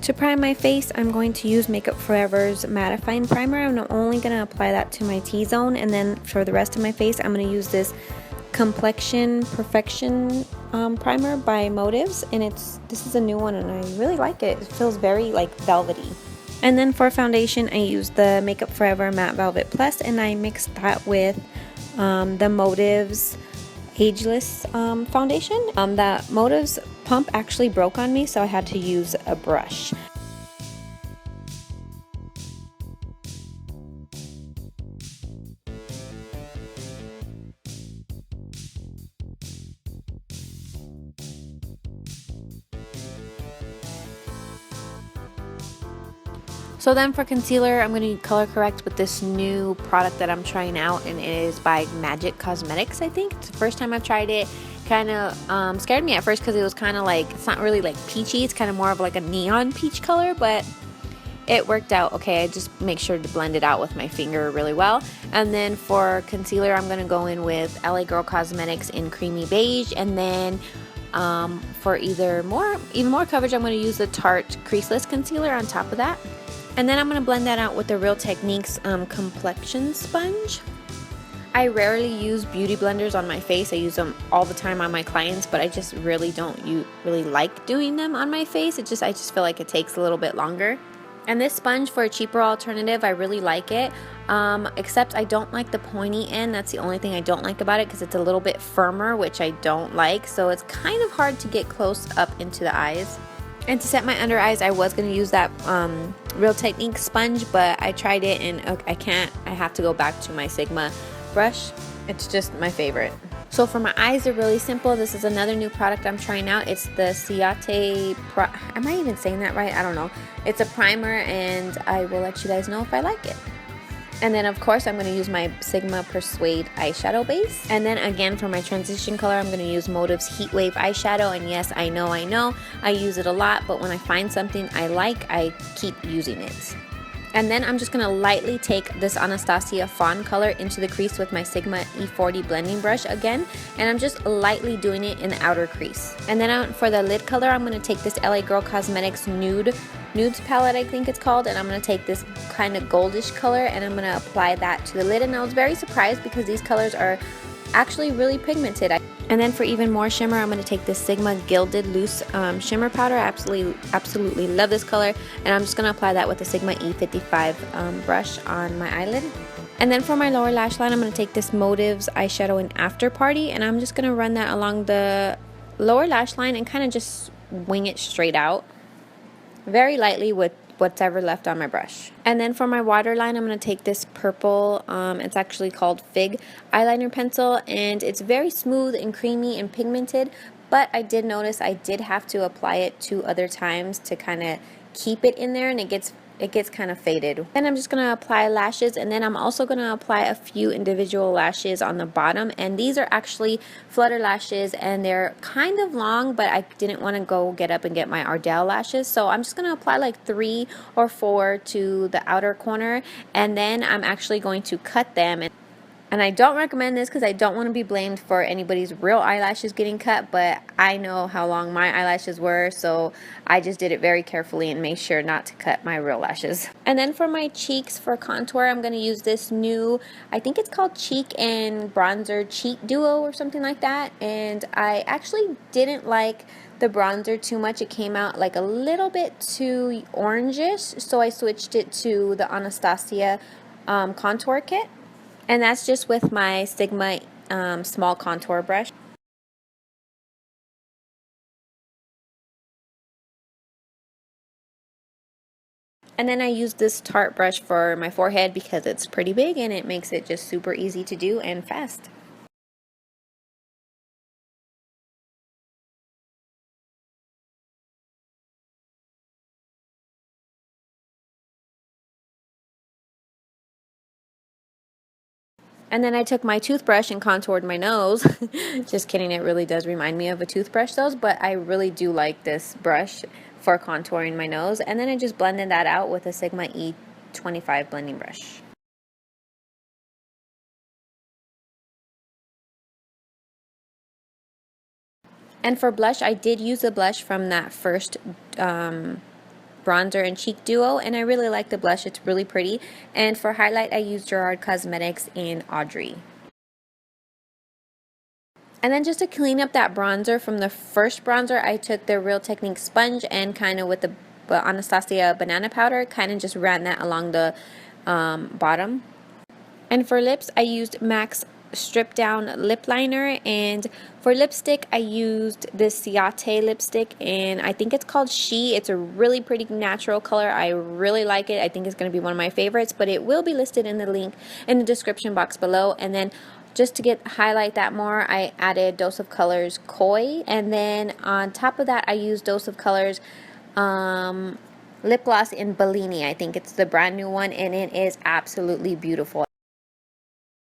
To prime my face, I'm going to use Makeup Forever's mattifying primer. I'm only going to apply that to my T-zone, and then for the rest of my face, I'm going to use this Complexion Perfection primer by Motives, and this is a new one and I really like it. It feels very like velvety. And then for foundation, I use the Makeup Forever Matte Velvet Plus, and I mixed that with the Motives Ageless foundation. That Motives pump actually broke on me, so I had to use a brush. So then for concealer, I'm going to color correct with this new product that I'm trying out, and it is by Gerard Cosmetics, I think. It's the first time I've tried it. Kind of scared me at first because it was kind of like, it's not really like peachy, it's kind of more of like a neon peach color, but it worked out okay. I just make sure to blend it out with my finger really well. And then for concealer, I'm going to go in with LA Girl Cosmetics in Creamy Beige, and then for even more coverage, I'm going to use the Tarte Creaseless Concealer on top of that. And then I'm going to blend that out with the Real Techniques complexion sponge. I rarely use beauty blenders on my face. I use them all the time on my clients, but I just really don't really like doing them on my face. I just feel like it takes a little bit longer. And this sponge, for a cheaper alternative, I really like it. Except I don't like the pointy end. That's the only thing I don't like about it, because it's a little bit firmer, which I don't like. So it's kind of hard to get close up into the eyes. And to set my under eyes, I was going to use that Real Techniques sponge, but I tried it and I can't. I have to go back to my Sigma brush. It's just my favorite. So for my eyes, they're really simple. This is another new product I'm trying out. It's the am I even saying that right? I don't know. It's a primer, and I will let you guys know if I like it. And then of course I'm going to use my Sigma Persuade eyeshadow base. And then again for my transition color, I'm going to use Motive's Heatwave eyeshadow. And yes, I know I use it a lot, but when I find something I like, I keep using it. And then I'm just going to lightly take this Anastasia Fawn color into the crease with my Sigma E40 blending brush again, and I'm just lightly doing it in the outer crease. And then for the lid color, I'm going to take this LA Girl Cosmetics Nudes palette, I think it's called, and I'm going to take this kind of goldish color and I'm going to apply that to the lid. And I was very surprised because these colors are actually really pigmented. And then for even more shimmer, I'm going to take this Sigma Gilded Loose Shimmer Powder. I absolutely love this color, and I'm just going to apply that with the Sigma E55 brush on my eyelid. And then for my lower lash line, I'm going to take this Motives eyeshadow in After Party, and I'm just going to run that along the lower lash line and kind of just wing it straight out very lightly with whatever left on my brush. And then for my waterline, I'm going to take this purple, it's actually called Fig eyeliner pencil, and it's very smooth and creamy and pigmented, but I did notice I did have to apply it 2 other times to kind of keep it in there, and it gets kind of faded. Then I'm just going to apply lashes, and then I'm also going to apply a few individual lashes on the bottom, and these are actually flutter lashes, and they're kind of long, but I didn't want to go get up and get my Ardell lashes, so I'm just going to apply like 3 or 4 to the outer corner, and then I'm actually going to cut them. And I don't recommend this because I don't want to be blamed for anybody's real eyelashes getting cut, but I know how long my eyelashes were, so I just did it very carefully and made sure not to cut my real lashes. And then for my cheeks, for contour, I'm going to use this new, I think it's called Cheek and Bronzer Cheek Duo or something like that, and I actually didn't like the bronzer too much. It came out like a little bit too orangish, so I switched it to the Anastasia contour kit. And that's just with my Sigma small contour brush. And then I use this Tarte brush for my forehead because it's pretty big and it makes it just super easy to do and fast. And then I took my toothbrush and contoured my nose. Just kidding, it really does remind me of a toothbrush though, but I really do like this brush for contouring my nose. And then I just blended that out with a Sigma E25 blending brush. And for blush, I did use a blush from that first bronzer and cheek duo, and I really like the blush. It's really pretty. And for highlight, I used Gerard Cosmetics in Audrey. And then just to clean up that bronzer from the first bronzer, I took the Real Technique sponge and kind of with the Anastasia banana powder, kind of just ran that along the bottom. And for lips, I used MAC's Strip Down Lip Liner, and for lipstick, I used this Ciate lipstick, and I think it's called She. It's a really pretty natural color. I really like it. I think it's going to be one of my favorites, but it will be listed in the link in the description box below. And then just to highlight that more, I added Dose of Colors Koi, and then on top of that, I used Dose of Colors lip gloss in Bellini. I think it's the brand new one, and it is absolutely beautiful.